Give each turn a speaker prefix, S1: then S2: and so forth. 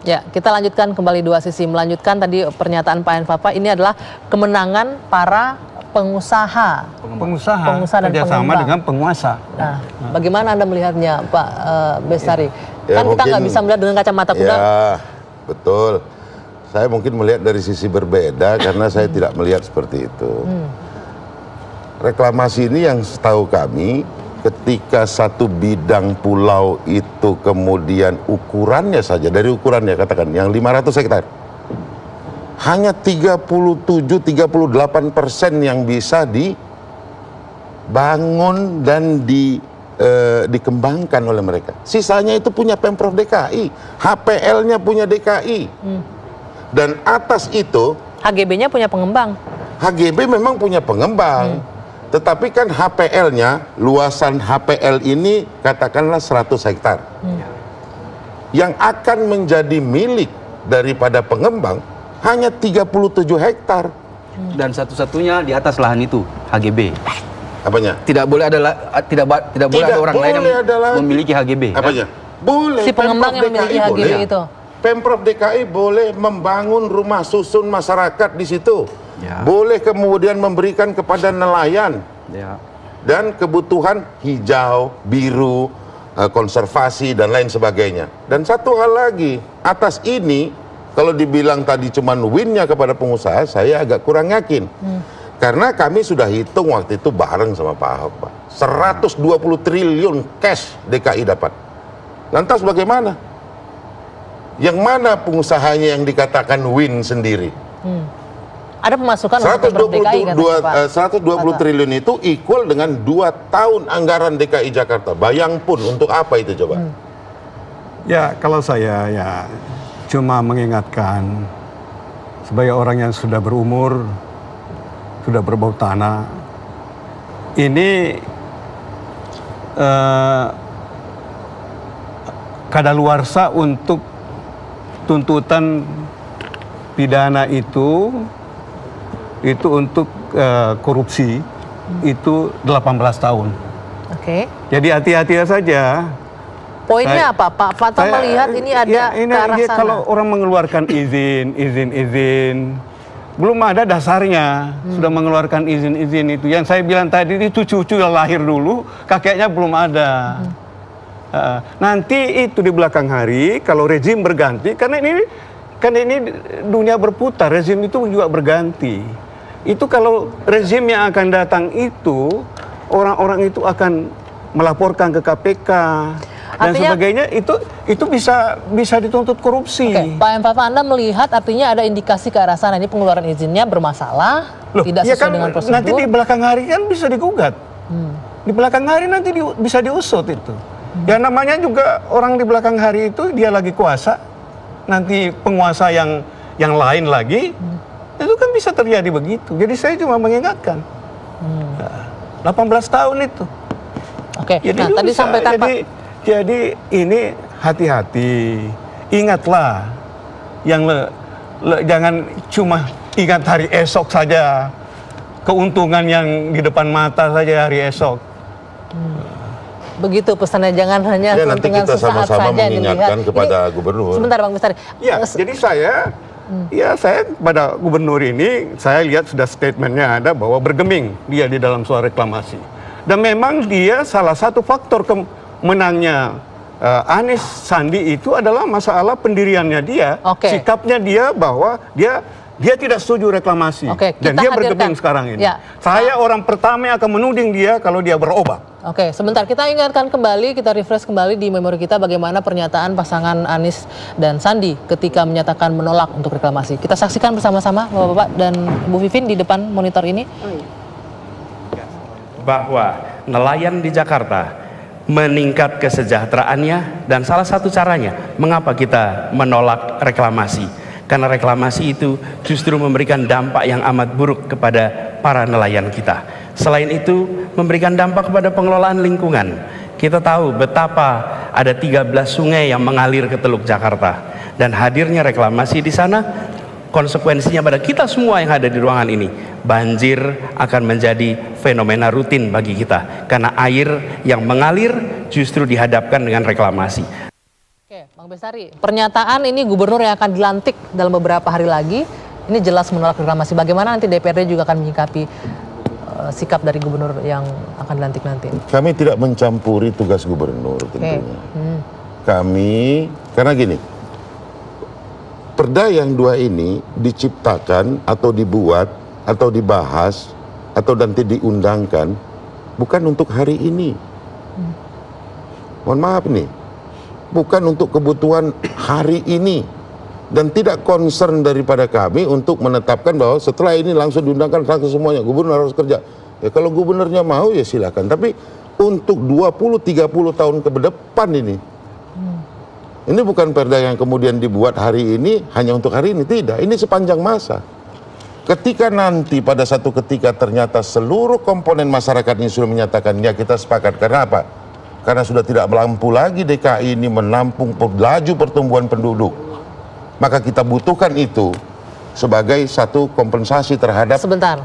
S1: Ya, kita lanjutkan kembali dua sisi. Melanjutkan tadi pernyataan Pak Enfafa, ini adalah kemenangan para pengusaha dan
S2: kerjasama dengan penguasa.
S1: Nah, bagaimana Anda melihatnya, Pak Bestari?
S3: Ya,
S1: kan kita nggak bisa melihat dengan kacamata kuda.
S3: Ya, betul. Saya mungkin melihat dari sisi berbeda karena saya tidak melihat seperti itu. Reklamasi ini yang setahu kami, ketika satu bidang pulau itu kemudian ukurannya saja, dari ukurannya katakan yang 500 hektar, hanya 37-38% yang bisa dibangun dan dikembangkan oleh mereka. Sisanya itu punya Pemprov DKI, HPL-nya punya DKI. Dan atas itu
S1: HGB-nya punya pengembang.
S3: HGB memang punya pengembang. Tetapi kan HPL-nya, luasan HPL ini katakanlah 100 hektar. Yang akan menjadi milik daripada pengembang hanya 37 hektar.
S2: Dan satu-satunya di atas lahan itu HGB.
S3: Apanya?
S2: Tidak boleh ada orang lain yang memiliki HGB.
S3: Apanya? Boleh.
S1: Si pengembang yang memiliki HGB itu.
S3: Pemprov DKI boleh membangun rumah susun masyarakat di situ. Ya. Boleh kemudian memberikan kepada nelayan. Ya. Dan kebutuhan hijau, biru, konservasi dan lain sebagainya. Dan satu hal lagi, atas ini kalau dibilang tadi cuman win-nya kepada pengusaha, saya agak kurang yakin. Karena kami sudah hitung waktu itu bareng sama Pak Ahok, Pak. 120 triliun cash DKI dapat. Lantas bagaimana? Yang mana pengusahanya yang dikatakan win sendiri?
S1: Ada pemasukan untuk Pemprov DKI,
S3: 120 triliun itu equal dengan 2 tahun anggaran DKI Jakarta. Bayang pun untuk apa itu coba?
S4: Ya, kalau saya ya cuma mengingatkan sebagai orang yang sudah berumur, sudah berbau tanah, ini kadaluarsa untuk tuntutan pidana itu untuk korupsi itu 18 tahun.
S1: Oke.
S4: Jadi hati-hati saja.
S1: Poinnya apa, Pak? Fatwa melihat ini ada ke arah sana.
S4: Kalau orang mengeluarkan izin, belum ada dasarnya sudah mengeluarkan izin itu. Yang saya bilang tadi itu cucu yang lahir dulu, kakeknya belum ada. Nanti itu di belakang hari kalau rezim berganti, karena ini dunia berputar, rezim itu juga berganti. Itu kalau rezim yang akan datang itu, orang-orang itu akan melaporkan ke KPK dan sebagainya, itu bisa dituntut korupsi.
S1: Oke, Pak Enfafa, Anda melihat artinya ada indikasi ke arah sana, ini pengeluaran izinnya bermasalah, tidak sesuai dengan prosedur.
S4: Nanti di belakang hari kan bisa digugat. Di belakang hari nanti bisa diusut itu. Ya namanya juga orang di belakang hari itu dia lagi kuasa, nanti penguasa yang lain lagi, itu kan bisa terjadi begitu. Jadi saya cuma mengingatkan. 18 tahun itu.
S1: Oke, nah tadi sampaikan Pak.
S4: Jadi ini hati-hati. Ingatlah, jangan cuma ingat hari esok saja, keuntungan yang di depan mata saja hari esok.
S1: Begitu pesannya, jangan hanya keuntungan sesaat saja.
S3: Nanti kita sama-sama mengingatkan kepada gubernur.
S1: Sebentar Bang Bestari.
S4: Ya, jadi saya pada gubernur ini, saya lihat sudah statementnya ada bahwa bergeming dia di dalam soal reklamasi. Dan memang dia salah satu faktor menangnya Anies Sandi itu adalah masalah pendiriannya dia, sikapnya dia bahwa dia tidak setuju reklamasi. Dan dia bergeming sekarang ini. Ya. Saya orang pertama yang akan menuding dia kalau dia berubah.
S1: Oke, sebentar, kita ingatkan kembali, kita refresh kembali di memori kita bagaimana pernyataan pasangan Anies dan Sandi ketika menyatakan menolak untuk reklamasi. Kita saksikan bersama-sama Bapak-bapak dan Bu Vivin di depan monitor ini.
S5: Bahwa nelayan di Jakarta meningkat kesejahteraannya, dan salah satu caranya mengapa kita menolak reklamasi. Karena reklamasi itu justru memberikan dampak yang amat buruk kepada para nelayan kita. Selain itu memberikan dampak kepada pengelolaan lingkungan. Kita tahu betapa ada 13 sungai yang mengalir ke Teluk Jakarta. Dan hadirnya reklamasi di sana, konsekuensinya pada kita semua yang ada di ruangan ini, banjir akan menjadi fenomena rutin bagi kita. Karena air yang mengalir justru dihadapkan dengan reklamasi.
S1: Oke. Bang Bestari, pernyataan ini gubernur yang akan dilantik dalam beberapa hari lagi, ini jelas menolak reklamasi. Bagaimana nanti DPRD juga akan menyikapi sikap dari gubernur yang akan dilantik nanti?
S3: Kami tidak mencampuri tugas gubernur tentunya. Kami, karena gini, perda yang dua ini diciptakan atau dibuat atau dibahas atau nanti diundangkan bukan untuk hari ini. Mohon maaf nih, bukan untuk kebutuhan hari ini. Dan tidak concern daripada kami untuk menetapkan bahwa setelah ini langsung diundangkan langsung semuanya, gubernur harus kerja. Ya kalau gubernurnya mau ya silakan. Tapi untuk 20-30 tahun ke depan ini bukan perda yang kemudian dibuat hari ini hanya untuk hari ini, tidak. Ini sepanjang masa. Ketika nanti pada satu ketika ternyata seluruh komponen masyarakat ini sudah menyatakan ya kita sepakat. Karena apa? Karena sudah tidak mampu lagi DKI ini menampung laju pertumbuhan penduduk. Maka kita butuhkan itu sebagai satu kompensasi terhadap
S1: Sebentar.